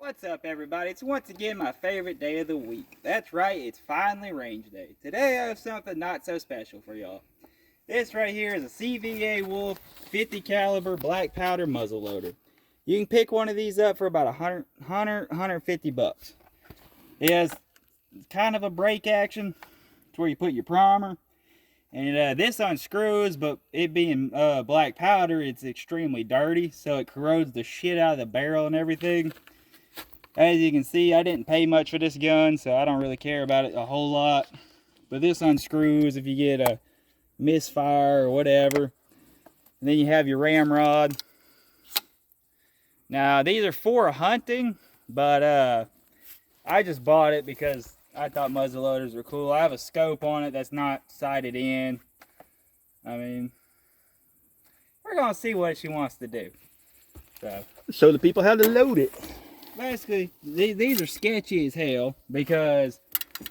What's up, everybody? It's once again my favorite day of the week. That's right, it's finally range day. Today I have something not so special for y'all. This right here is a CVA Wolf 50 caliber black powder muzzle loader. You can pick one of these up for about 150 bucks. It has kind of a brake action. It's where you put your primer. And this unscrews, but it being black powder, it's extremely dirty, so it corrodes the shit out of the barrel and everything. As you can see, I didn't pay much for this gun, so I don't really care about it a whole lot. But this unscrews if you get a misfire or whatever. And then you have your ramrod. Now, these are for hunting, but I just bought it because I thought muzzle loaders were cool. I have a scope on it that's not sighted in. I mean, we're going to see what she wants to do. So, show the people how to load it. Basically, these are sketchy as hell because,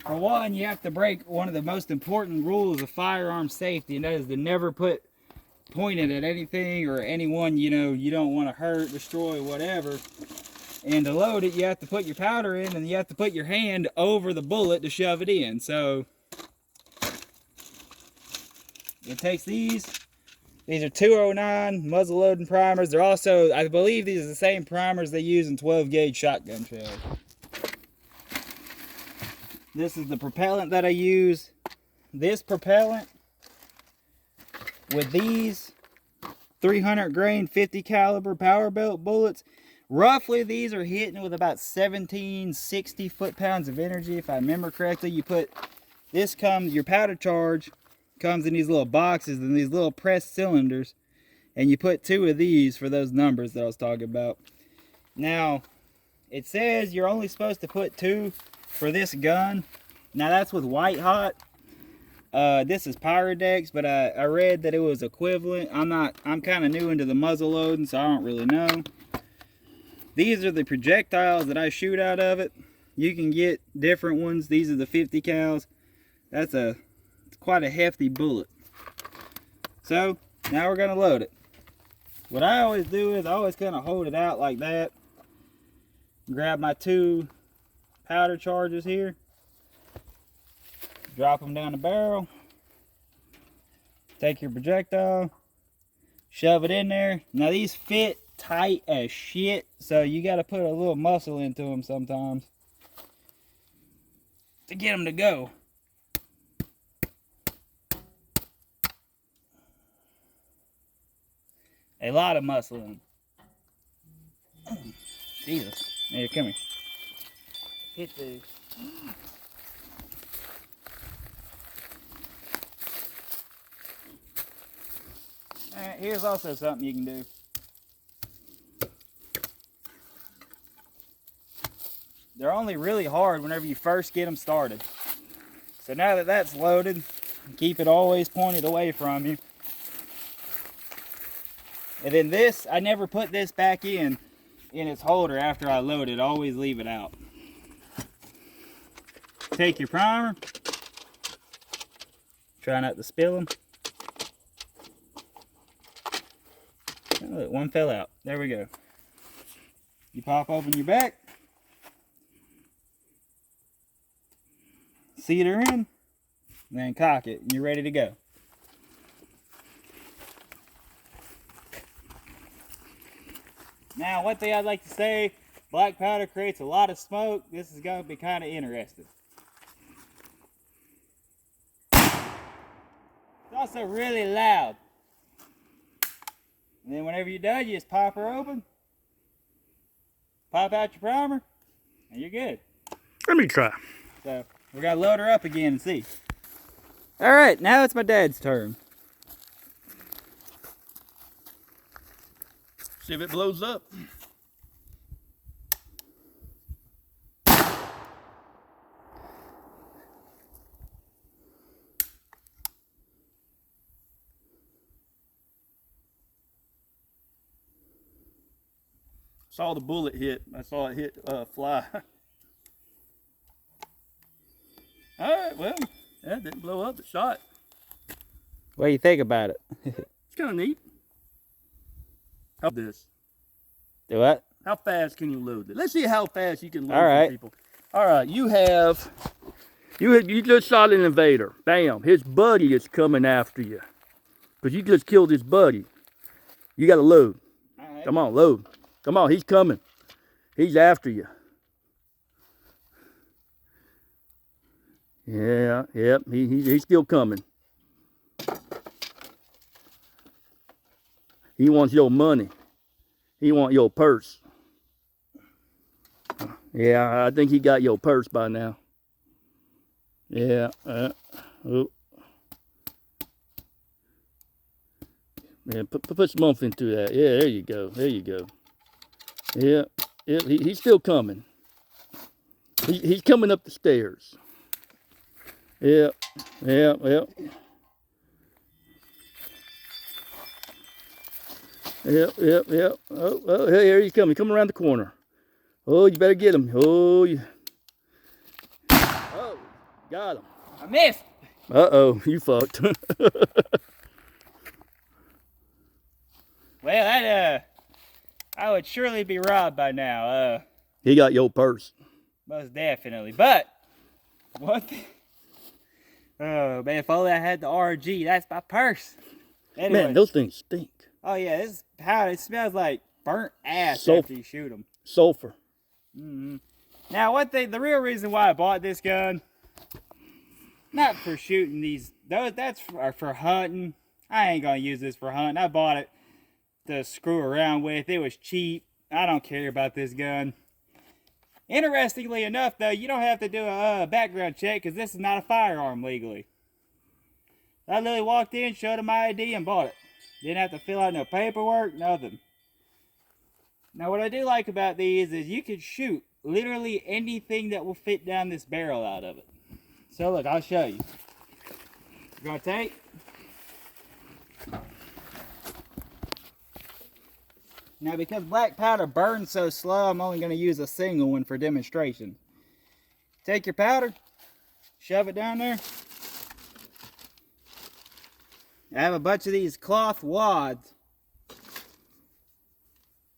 for one, you have to break one of the most important rules of firearm safety, and that is to never point it at anything or anyone you don't want to hurt, destroy, whatever. And to load it, you have to put your powder in, and you have to put your hand over the bullet to shove it in. So it takes these. These are 209 muzzle loading primers. They're also, I believe these are the same primers they use in 12 gauge shotgun shells. This is the propellant that I use. This propellant with these 300 grain 50 caliber power belt bullets, roughly these are hitting with about 1760 foot-pounds of energy. If I remember correctly, you put this, your powder charge comes in these little boxes and these little pressed cylinders, and you put 2 of these for those numbers that I was talking about. Now, it says you're only supposed to put 2 for this gun. Now that's with white hot. This is Pyrodex, but I read that it was equivalent. I'm kind of new into the muzzle loading, so I don't really know. These are the projectiles that I shoot out of it. You can get different ones. These are the 50 cals. That's quite a hefty bullet. So now we're gonna load it. What I always do is I always kind of hold it out like that. Grab my 2 powder charges here. Drop them down the barrel. Take your projectile. Shove it in there. Now these fit tight as shit, so you got to put a little muscle into them sometimes to get them to go. A lot of muscle in them. Jesus. Here, come here. Hit the... Alright, here's also something you can do. They're only really hard whenever you first get them started. So now that that's loaded, keep it always pointed away from you. And then this, I never put this back in its holder after I load it. I always leave it out. Take your primer. Try not to spill them. Oh, look, one fell out. There we go. You pop open your back. Seat her in. And then cock it. And you're ready to go. Now, one thing I'd like to say, black powder creates a lot of smoke. This is going to be kind of interesting. It's also really loud. And then whenever you're done, you just pop her open. Pop out your primer, and you're good. Let me try. So, we're going to load her up again and see. Alright, now it's my dad's turn. See if it blows up. Saw the bullet hit. I saw it hit fly. Alright, well, that didn't blow up, it shot. What do you think about it? It's kind of neat. How this? Do what? How fast can you load it? Let's see how fast you can load All right. people. All right, you just shot an invader. Bam, his buddy is coming after you. Because you just killed his buddy. You got to load. All right. Come on, load. Come on, he's coming. He's after you. Yeah, yep, he's still coming. He wants your money. He wants your purse. Yeah, I think he got your purse by now. Yeah. Oh. Yeah, put some oomph into that. Yeah, there you go. There you go. Yeah, yeah, he's still coming. He's coming up the stairs. Yeah, yeah, yeah. Yep, yep, yep. Oh, hey, here he's coming. Coming around the corner. Oh, you better get him. Oh, you. Oh, got him. I missed. Uh-oh, you fucked. Well, that I would surely be robbed by now. He got your purse. Most definitely. But what? Oh man, if only I had the RG. That's my purse. Anyway. Man, those things stink. Oh yeah, this powder. It smells like burnt ass Sulfur. after you shoot them. Sulfur. Mm-hmm. Now, the real reason why I bought this gun, not for shooting these. That's for hunting. I ain't gonna use this for hunting. I bought it to screw around with. It was cheap. I don't care about this gun. Interestingly enough, though, you don't have to do a background check because this is not a firearm legally. I literally walked in, showed them my ID, and bought it. Didn't have to fill out no paperwork, nothing. Now, what I do like about these is you can shoot literally anything that will fit down this barrel out of it. So, look, I'll show you. You're going to take. Now, because black powder burns so slow, I'm only going to use a single one for demonstration. Take your powder, shove it down there. I have a bunch of these cloth wads.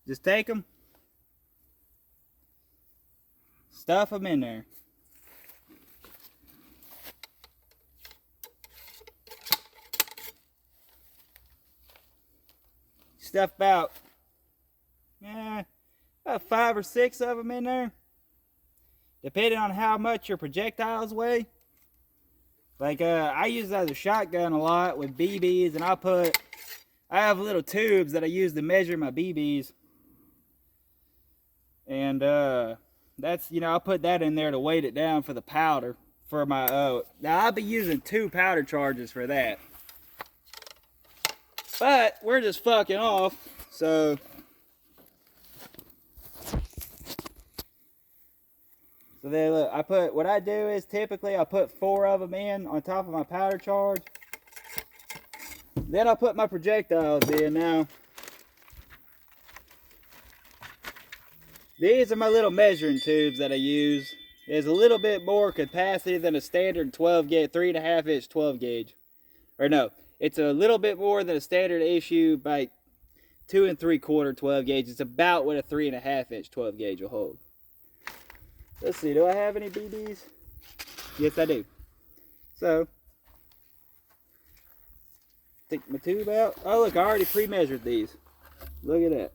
Just take them, stuff them in there. Stuff about 5 or 6 of them in there, depending on how much your projectiles weigh. Like I use that as a shotgun a lot with BBs, and I have little tubes that I use to measure my BBs. And that's, I'll put that in there to weight it down for the powder for my now I'll be using 2 powder charges for that. But we're just fucking off, so then look, what I do is typically I'll put 4 of them in on top of my powder charge. Then I'll put my projectiles in. Now, these are my little measuring tubes that I use. There's a little bit more capacity than a standard 12 gauge, 3.5 inch 12 gauge. Or no, it's a little bit more than a standard issue by 2 3/4 12 gauge. It's about what a 3.5 inch 12 gauge will hold. Let's see, do I have any BBs? Yes, I do. So, take my tube out. Oh, look, I already pre-measured these. Look at that.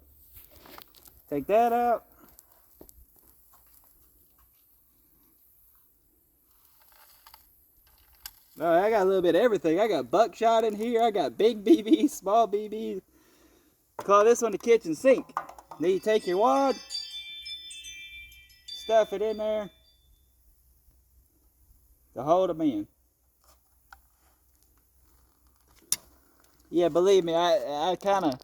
Take that out. Oh, I got a little bit of everything. I got buckshot in here. I got big BBs, small BBs. Call this one the kitchen sink. Then you take your wad, stuff it in there to hold them in. Yeah, believe me, I kind of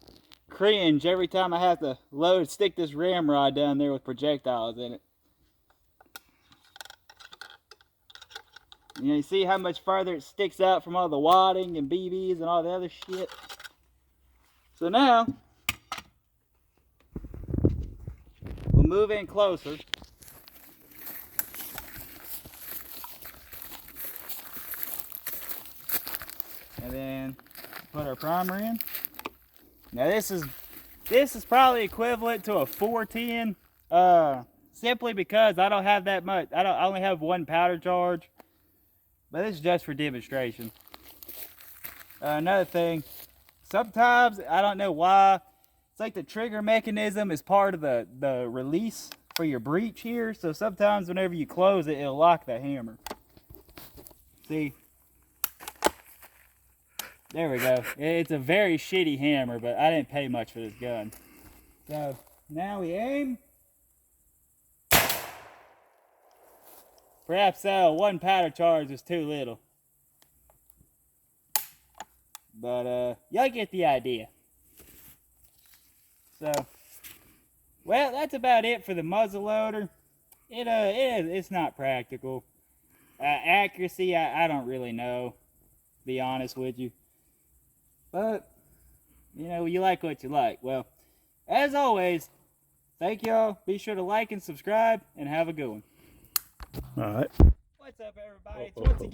cringe every time I have to stick this ramrod down there with projectiles in it. You see how much farther it sticks out from all the wadding and BBs and all the other shit. So now, we'll move in closer. And then put our primer in. Now this is This is probably equivalent to a 410, simply because I don't have that much. I only have one powder charge, but this is just for demonstration. Another thing, sometimes, I don't know why, it's like the trigger mechanism is part of the release for your breech here, so sometimes whenever you close it, it'll lock the hammer. See? There we go. It's a very shitty hammer, but I didn't pay much for this gun. So, now we aim. Perhaps one powder charge is too little. But, y'all get the idea. So, well, that's about it for the muzzle loader. It's not practical. Accuracy, I don't really know, to be honest with you. But, you know, you like what you like. Well, as always, thank y'all. Be sure to like and subscribe, and have a good one. All right. What's up, everybody? It's once again